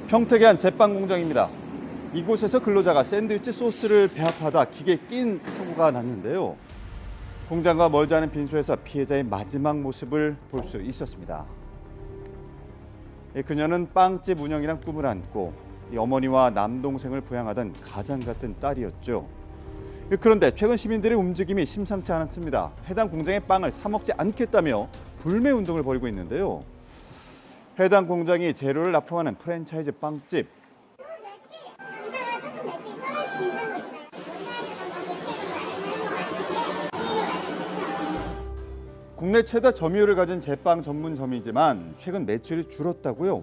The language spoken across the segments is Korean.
평택의 한 제빵 공장입니다. 이곳에서 근로자가 샌드위치 소스를 배합하다 기계에 낀 사고가 났는데요. 공장과 멀지 않은 빈소에서 피해자의 마지막 모습을 볼 수 있었습니다. 그녀는 빵집 운영이란 꿈을 안고 어머니와 남동생을 부양하던 가장 같은 딸이었죠. 그런데 최근 시민들의 움직임이 심상치 않았습니다. 해당 공장의 빵을 사 먹지 않겠다며 불매 운동을 벌이고 있는데요. 해당 공장이 재료를 납품하는 프랜차이즈 빵집. 국내 최다 점유율을 가진 제빵 전문점이지만 최근 매출이 줄었다고요.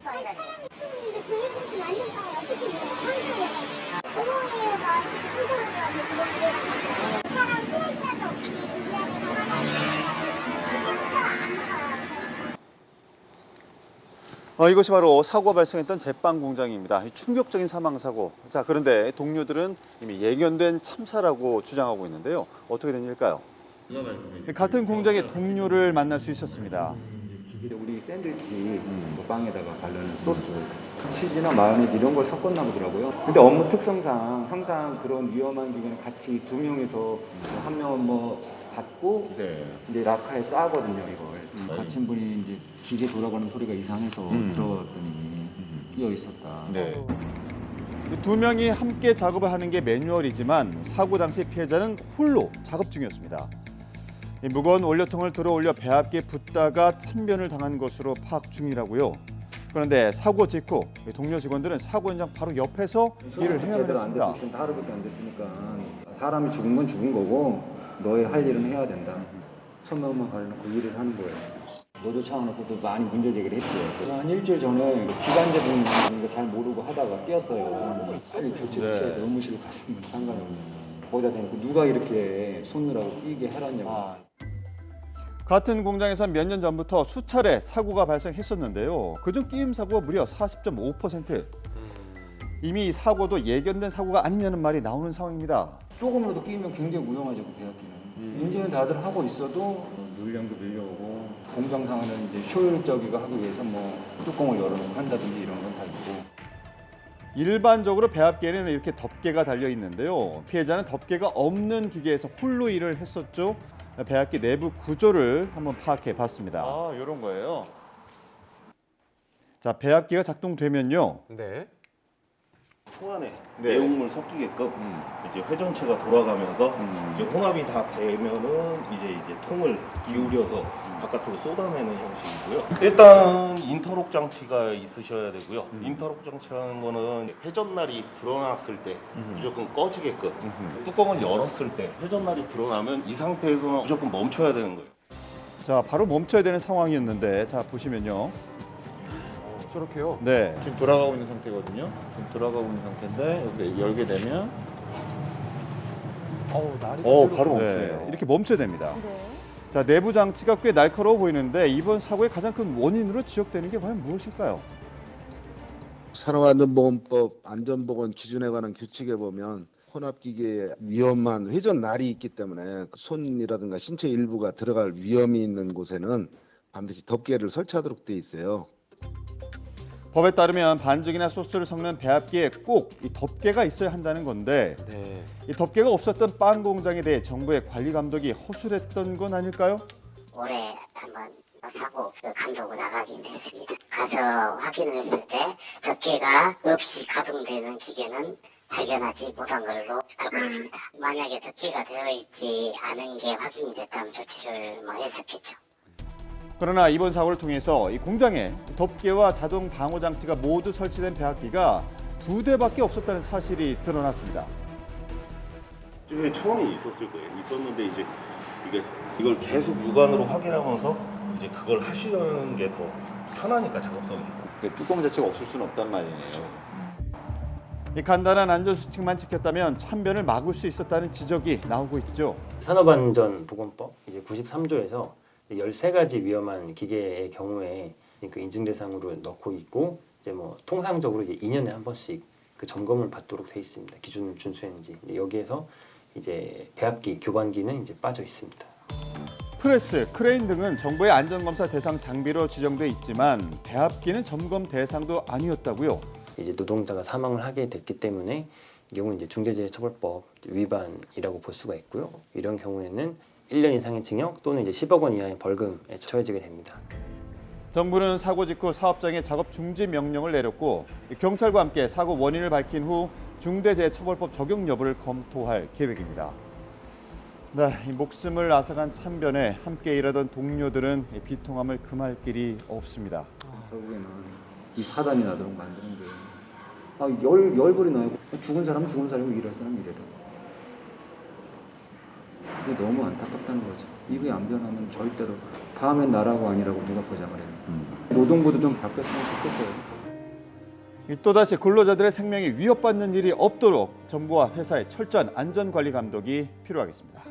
이것이 바로 사고가 발생했던 제빵 공장입니다. 충격적인 사망 사고. 자, 그런데 동료들은 이미 예견된 참사라고 주장하고 있는데요. 어떻게 된 일일까요? 같은 공장의 동료를 만날 수 있었습니다. 우리 샌드위치 빵에다가 바르는 소스, 치즈나 마요네즈 이런 걸 섞었나 보더라고요. 근데 업무 특성상 항상 그런 위험한 기계는 같이 두 명이서 한 명은 뭐 받고 이제 라카에 싸거든요 이걸. 같은 분이 이제 기계 돌아가는 소리가 이상해서 들어왔더니 끼어 있었다. 네. 두 명이 함께 작업을 하는 게 매뉴얼이지만 사고 당시 피해자는 홀로 작업 중이었습니다. 무거운 원료통을 들어 올려 배합기에 붙다가 참변을 당한 것으로 파악 중이라고요. 그런데 사고 직후 동료 직원들은 사고 현장 바로 옆에서 일을 해야만 했습니다. 안 됐을 땐 하루밖에 안 됐으니까 사람이 죽은 건 죽은 거고 너의 할 일은 해야 된다. 천명만 가려놓고 일을 하는 거예요. 노조 차원에서도 많이 문제 제기를 했죠. 한 일주일 전에 기관제분 이거 잘 모르고 하다가 끼었어요. 빨리 조치를 취해서 의무실로 갔으면 상관이 없는 거기다 대놓고 누가 이렇게 손느라고 끼게 하라냐고. 같은 공장에서 몇 년 전부터 수차례 사고가 발생했었는데요. 그중 끼임 사고가 무려 40.5%. 이미 이 사고도 예견된 사고가 아니냐는 말이 나오는 상황입니다. 조금이라도 끼면 굉장히 위험하죠, 그 배합기는. 인지는 다들 하고 있어도 물량도 밀려오고 공장 상황은 이제 효율적이고 하기 위해서 뭐 뚜껑을 열어놓고 한다든지 이런 건 다 있고. 일반적으로 배합기에는 이렇게 덮개가 달려 있는데요. 피해자는 덮개가 없는 기계에서 홀로 일을 했었죠. 배합기 내부 구조를 한번 파악해 봤습니다. 이런 거예요. 자, 배합기가 작동되면요. 네. 통 안에 내용물 섞이게끔 이제 회전체가 돌아가면서 이제 혼합이 다 되면은 이제 통을 기울여서 바깥으로 쏟아내는 형식이고요. 일단 인터록 장치가 있으셔야 되고요. 인터록 장치라는 거는 회전날이 드러났을 때 무조건 꺼지게끔 뚜껑을 열었을 때 회전날이 드러나면 이 상태에서는 무조건 멈춰야 되는 거예요. 자, 바로 멈춰야 되는 상황이었는데, 자 보시면요. 저렇게요? 네. 지금 돌아가고 있는 상태거든요. 지금 돌아가고 있는 상태인데 여기 열게 되면 날이 바로 네, 멈추네요. 이렇게 멈춰야 됩니다. 자, 내부 장치가 꽤 날카로워 보이는데 이번 사고의 가장 큰 원인으로 지적되는 게 과연 무엇일까요? 산업안전보건법 안전보건 기준에 관한 규칙에 보면 혼합기계에 위험한 회전날이 있기 때문에 손이라든가 신체 일부가 들어갈 위험이 있는 곳에는 반드시 덮개를 설치하도록 돼 있어요. 법에 따르면 반죽이나 소스를 섞는 배합기에 꼭 이 덮개가 있어야 한다는 건데 네. 이 덮개가 없었던 빵 공장에 대해 정부의 관리 감독이 허술했던 건 아닐까요? 올해 한번 사고 감독을 나가긴 했습니다. 가서 확인을 했을 때 덮개가 없이 가동되는 기계는 발견하지 못한 걸로 알고 있습니다. 만약에 덮개가 되어 있지 않은 게 확인이 됐다면 조치를 했었겠죠. 그러나 이번 사고를 통해서 이 공장에 덮개와 자동 방호 장치가 모두 설치된 배합기가 2대밖에 없었다는 사실이 드러났습니다. 처음에 있었을 거예요. 있었는데 이제 이걸 계속 육안으로 확인하면서 이제 그걸 하시는 게 더 편하니까 작업성이. 뚜껑 자체가 없을 수는 없단 말이네요. 이 간단한 안전수칙만 지켰다면 참변을 막을 수 있었다는 지적이 나오고 있죠. 산업안전보건법 이제 93조에서 13가지 위험한 기계의 경우에 그 인증 대상으로 넣고 있고 이제 뭐 통상적으로 이제 2년에 한 번씩 그 점검을 받도록 돼 있습니다. 기준을 준수했는지. 여기에서 이제 배합기, 교반기는 이제 빠져 있습니다. 프레스, 크레인 등은 정부의 안전검사 대상 장비로 지정돼 있지만 배합기는 점검 대상도 아니었다고요. 이제 노동자가 사망을 하게 됐기 때문에 이 경우는 이제 중대재해처벌법 위반이라고 볼 수가 있고요. 이런 경우에는 1년 이상의 징역 또는 이제 10억 원 이하의 벌금에 처해지게 됩니다. 정부는 사고 직후 사업장에 작업 중지 명령을 내렸고 경찰과 함께 사고 원인을 밝힌 후 중대재해처벌법 적용 여부를 검토할 계획입니다. 네, 이 목숨을 앗아간 참변에 함께 일하던 동료들은 비통함을 금할 길이 없습니다. 결국에는 이 사단이 나도록 만드는 게 열벌이 나요. 죽은 사람은 죽은 사람이고 일할 사람은 일해라. 이게 너무 안타깝다는 거죠. 이게 안 변하면 절대로 다음엔 나라고 아니라고 누가 보장을 해요. 노동부도 좀 바뀌었으면 좋겠어요. 또다시 근로자들의 생명이 위협받는 일이 없도록 정부와 회사의 철저한 안전관리 감독이 필요하겠습니다.